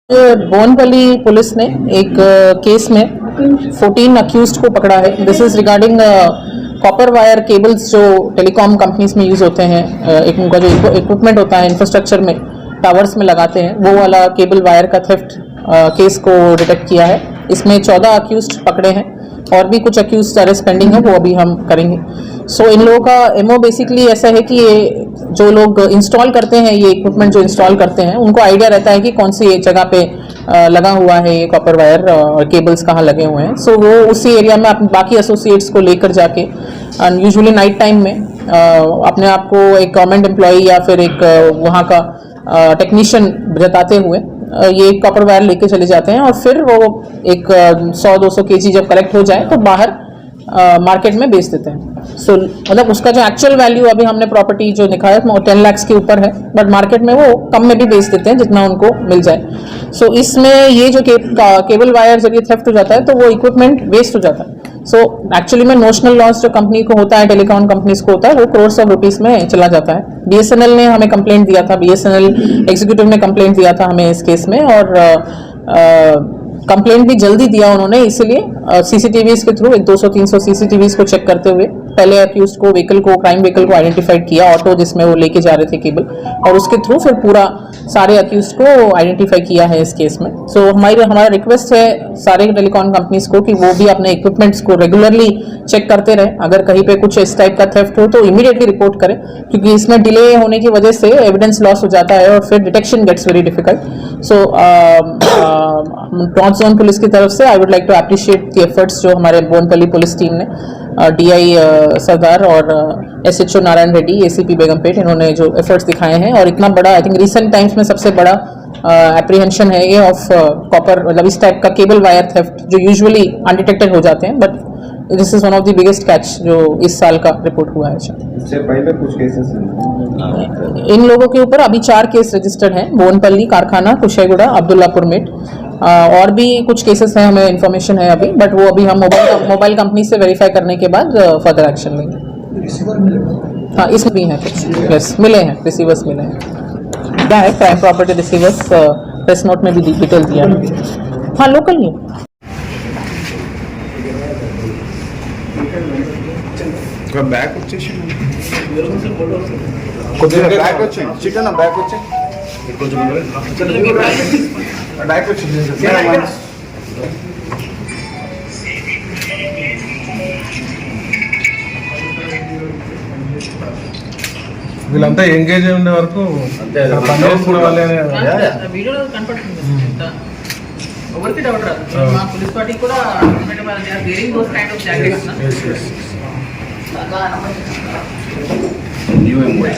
बोनपल्ली police ने एक case में 14 अक्यूज्ड को पकड़ा है। This is regarding copper wire cables जो टेलीकॉम कंपनीज में यूज होते हैं। एक उनका जो इक्विपमेंट होता है इंफ्रास्ट्रक्चर में, टावर्स में लगाते हैं, वो वाला केबल वायर का थेफ्ट केस को डिटेक्ट किया है। इसमें 14 अक्यूज्ड पकड़े हैं और भी कुछ अक्यूज्ड अरेस्ट पेंडिंग है, वो अभी हम करेंगे। सो इन लोगों का एमओ बेसिकली ऐसा है कि ये जो लोग इंस्टॉल करते हैं, ये इक्विपमेंट जो इंस्टॉल करते हैं, उनको आइडिया रहता है कि कौन सी एक जगह पे लगा हुआ है ये कॉपर वायर और केबल्स कहाँ लगे हुए हैं। सो वो उसी एरिया में अपने बाकी एसोसिएट्स को लेकर जाके यूजुअली नाइट टाइम में अपने आप को एक गवर्नमेंट एम्प्लॉई या फिर एक वहाँ का टेक्नीशियन जताते हुए ये कॉपर वायर लेके चले जाते हैं और फिर वो एक 100-200 केजी जब कलेक्ट हो जाए तो बाहर मार्केट में बेच देते हैं। सो मतलब उसका जो एक्चुअल वैल्यू अभी हमने प्रॉपर्टी जो दिखा है वो 10 लाख के ऊपर है, बट मार्केट में वो कम में भी बेच देते हैं जितना उनको मिल जाए। सो इसमें ये जो केबल वायर जब ये थेफ्ट हो जाता है तो वो इक्विपमेंट वेस्ट हो जाता है। सो एक्चुअली में नोशनल लॉस जो कंपनी को होता है, टेलीकॉम कंपनीज को होता है, वो करोड़ ऑफ रुपीस में चला जाता है। बीएसएनएल ने हमें कंप्लेंट दिया था, बीएसएनएल एग्जीक्यूटिव ने कंप्लेंट दिया था हमें इस केस में, और कंप्लेंट भी जल्दी दिया उन्होंने, इसीलिए सीसीटीवीज के थ्रू 200-300 सीसीटीवीज को चेक करते हुए पहले अक्यूज्ड को क्राइम व्हीकल को आइडेंटिफाइड किया, ऑटो जिसमें वो लेके जा रहे थे केबल, और उसके थ्रू फिर पूरा सारे अक्यूज्ड को आइडेंटिफाई किया है इस केस में। सो हमारा रिक्वेस्ट है सारे टेलीकॉम कंपनीज को कि वो भी अपने इक्विपमेंट्स को रेगुलरली चेक करते रहे। अगर कहीं पे कुछ इस टाइप का थेफ्ट हो तो इमीडिएटली रिपोर्ट करें, क्योंकि इसमें डिले होने की वजह से एविडेंस लॉस हो जाता है और फिर detection gets very difficult. So north zone police की तरफ से I would like to appreciate the efforts जो हमारे बोनपल्ली पुलिस टीम ने, डीआई सरदार और एसएचओ नारायण रेड्डी, एसीपी बेगमपेट, इन्होंने जो एफर्ट्स दिखाए हैं। और इतना बड़ा, आई थिंक रिसेंट टाइम्स में सबसे बड़ा एप्रीहेंशन है ये ऑफ कॉपर, मतलब इस टाइप का केबल वायर थेफ्ट जो यूजुअली अनडिटेक्टेड हो जाते हैं, but this is one of the biggest catch जो इस साल का रिपोर्ट हुआ है। इससे पहले कुछ केसेस इन लोगों के ऊपर अभी 4 केस रजिस्टर्ड हैं, बोनपल्ली, कारखाना, कुशेगुड़ा, अब्दुल्लापुर मेट। और भी कुछ केसेस हैं, हमें इन्फॉर्मेशन है अभी, बट वो अभी हम मोबाइल कंपनी से वेरीफाई करने के बाद फर्दर एक्शन लेंगे। रिसीवर मिले? हाँ, इसमें भी हैं कुछ, यस, मिले हैं, रिसीवर्स मिले हैं। क्या है prime property receivers, press note में भी डिटेल दिया है। हाँ, लोकल ही బ్యాక్ వచ్చేసి కొద్దిగా బ్యాక్ వచ్చి చికెన్ బ్యాక్ వచ్చి కొంచెం బ్యాక్ వచ్చి వీళ్ళంతా ఎంగేజ్ ఉండే వరకు పనిచేస్తున్న వాళ్ళే వీడియోలో కనపడుతుంది। ఎవరికి డౌట్ రాదు, మా పోలీస్ పార్టీ కూడా wearing those kind of jackets new employee